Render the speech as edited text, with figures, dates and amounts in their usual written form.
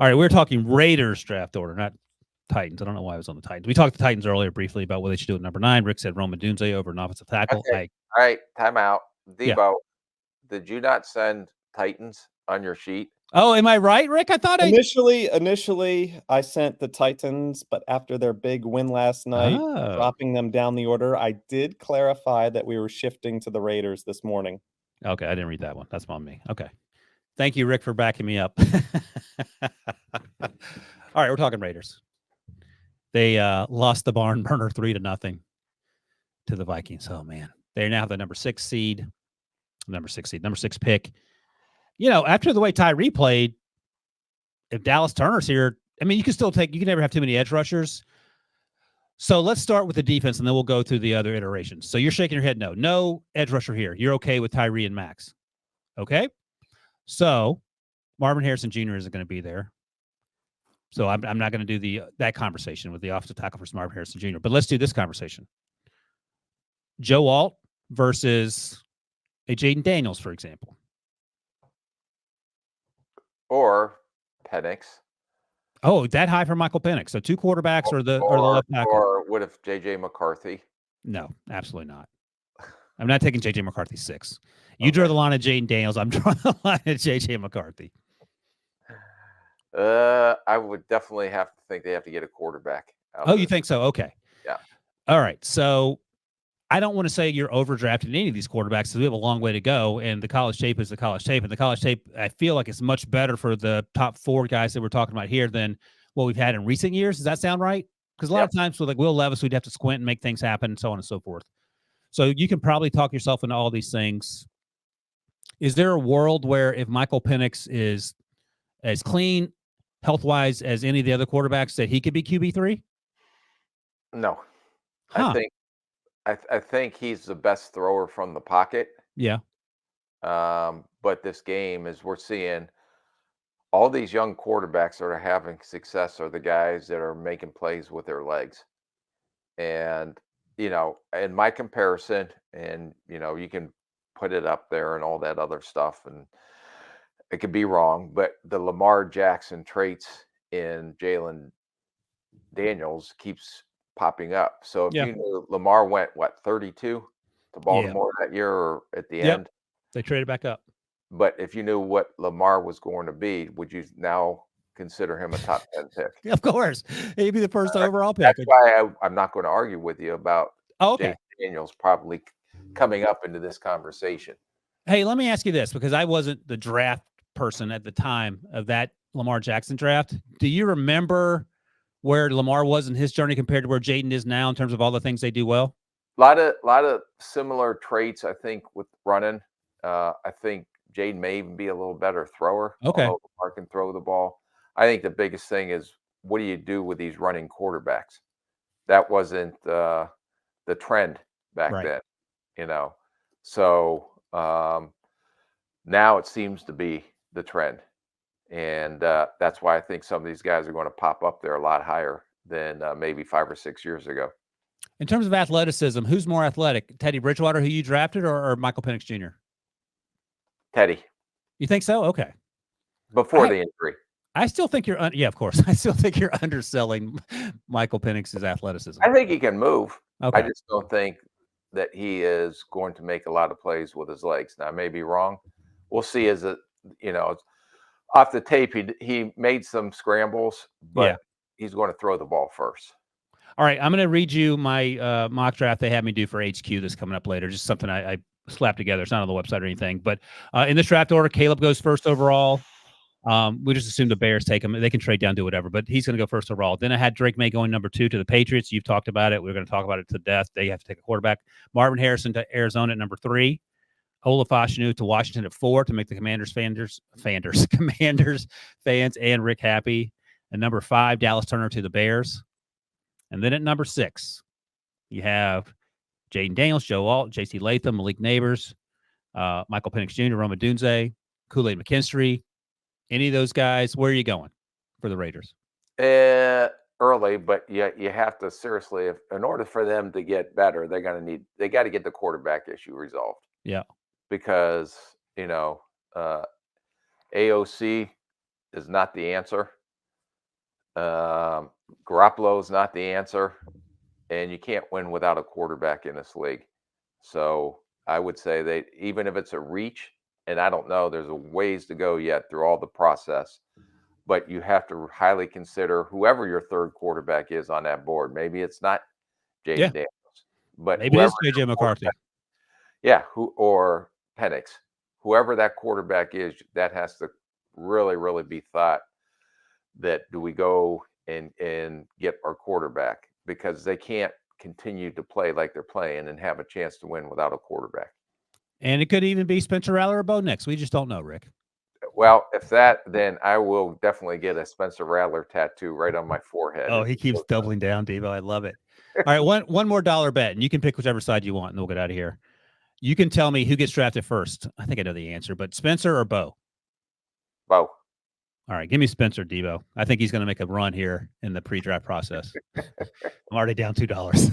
All right, we're talking Raiders draft order, not Titans. I don't know why I was on the Titans. We talked to Titans earlier briefly about what they should do at number 9. Rick said Rome Odunze over an offensive tackle. Okay. All right. Time out. Yeah. Debo, did you not send Titans on your sheet? Oh, am I right, Rick? I thought Initially, I sent the Titans, but after their big win last night, Oh. dropping them down the order, I did clarify that we were shifting to the Raiders this morning. Okay, I didn't read that one. That's on me. Okay. Thank you, Rick, for backing me up. All right, we're talking Raiders. They lost the barn burner 3-0 to the Vikings. Oh, man. They now have the number 6 pick. After the way Tyree played, if Dallas Turner's here, I mean, you can never have too many edge rushers. So let's start with the defense, and then we'll go through the other iterations. So you're shaking your head no. No edge rusher here. You're okay with Tyree and Max. Okay? So Marvin Harrison Jr. isn't going to be there. So I'm not going to do that conversation with the offensive tackle for Marvin Harrison Jr., but let's do this conversation. Joe Alt versus a Jaden Daniels, for example. Or Penix. Oh, that high for Michael Penix. So 2 quarterbacks or the left tackle. Or what if J.J. McCarthy? No, absolutely not. I'm not taking J.J. McCarthy 6. You draw the line at Jaden Daniels. I'm drawing the line at J.J. McCarthy. I would definitely have to think they have to get a quarterback. Oh, you think so? Okay. Yeah. All right. So I don't want to say you're overdrafting any of these quarterbacks because we have a long way to go, and the college tape is the college tape. And the college tape, I feel like it's much better for the top 4 guys that we're talking about here than what we've had in recent years. Does that sound right? Because a lot of times with Will Levis, we'd have to squint and make things happen and so on and so forth. So you can probably talk yourself into all these things. Is there a world where if Michael Penix is as clean, health-wise, as any of the other quarterbacks, that he could be QB3? No. Huh. I think he's the best thrower from the pocket. Yeah. But this game, as we're seeing, all these young quarterbacks that are having success are the guys that are making plays with their legs. And, in my comparison, and, you can put it up there and all that other stuff, and it could be wrong, but the Lamar Jackson traits in Jalen Daniels keeps popping up. So if you knew Lamar went, 32 to Baltimore that year or at the end? They traded back up. But if you knew what Lamar was going to be, would you now consider him a top 10 pick? Of course. He'd be the first overall pick. That's why I'm not going to argue with you about Jaden Daniels probably coming up into this conversation. Hey, let me ask you this, because I wasn't the draft person at the time of that Lamar Jackson draft. Do you remember where Lamar was in his journey compared to where Jaden is now in terms of all the things they do well? A lot of similar traits, I think, with running. I think Jaden may even be a little better thrower. Okay. Lamar can throw the ball. I think the biggest thing is, what do you do with these running quarterbacks? That wasn't the trend back then, So now it seems to be the trend. And that's why I think some of these guys are going to pop up there a lot higher than maybe 5 or 6 years ago. In terms of athleticism, who's more athletic, Teddy Bridgewater, who you drafted, or Michael Penix Jr.? Teddy. You think so? Okay. Before the injury. I still think you're of course. I still think you're underselling Michael Penix's athleticism. I think he can move. Okay. I just don't think that he is going to make a lot of plays with his legs. Now, I may be wrong. We'll see. As off the tape, he made some scrambles, but he's going to throw the ball first. All right, I'm going to read you my mock draft they had me do for HQ that's coming up later. Just something I slapped together. It's not on the website or anything. But in this draft order, Caleb goes first overall. We just assume the Bears take him. They can trade down, do whatever, but he's going to go first overall. Then I had Drake May going number 2 to the Patriots. You've talked about it. We're going to talk about it to death. They have to take a quarterback. Marvin Harrison to Arizona at number 3. Olaf Ashanu to Washington at 4 to make the Commanders fans and Rick happy. And number 5, Dallas Turner to the Bears. And then at number 6, you have Jaden Daniels, Joe Alt, J.C. Latham, Malik Neighbors, Michael Penix Jr., Rome Odunze, Kool-Aid McKinstry. Any of those guys, where are you going for the Raiders? Early, but you have to seriously, in order for them to get better, they got to get the quarterback issue resolved. Yeah. Because, AOC is not the answer. Garoppolo's not the answer, and you can't win without a quarterback in this league. So I would say that even if it's a reach, and I don't know, there's a ways to go yet through all the process, but you have to highly consider whoever your third quarterback is on that board. Maybe it's not Jaden Yeah. Daniels, but Maybe it whoever is JJ McCarthy. yeah, or Penix, whoever that quarterback is, that has to really, really be thought that do we go and get our quarterback, because they can't continue to play like they're playing and have a chance to win without a quarterback. And it could even be Spencer Rattler or Bo Nix. We just don't know, Rick. Well, if that, then I will definitely get a Spencer Rattler tattoo right on my forehead. Oh, he keeps doubling down, Devo. I love it. All right, one more dollar bet, and you can pick whichever side you want, and we'll get out of here. You can tell me who gets drafted first. I think I know the answer, but Spencer or Bo? Bo. All right, give me Spencer, Devo. I think he's going to make a run here in the pre-draft process. I'm already down $2.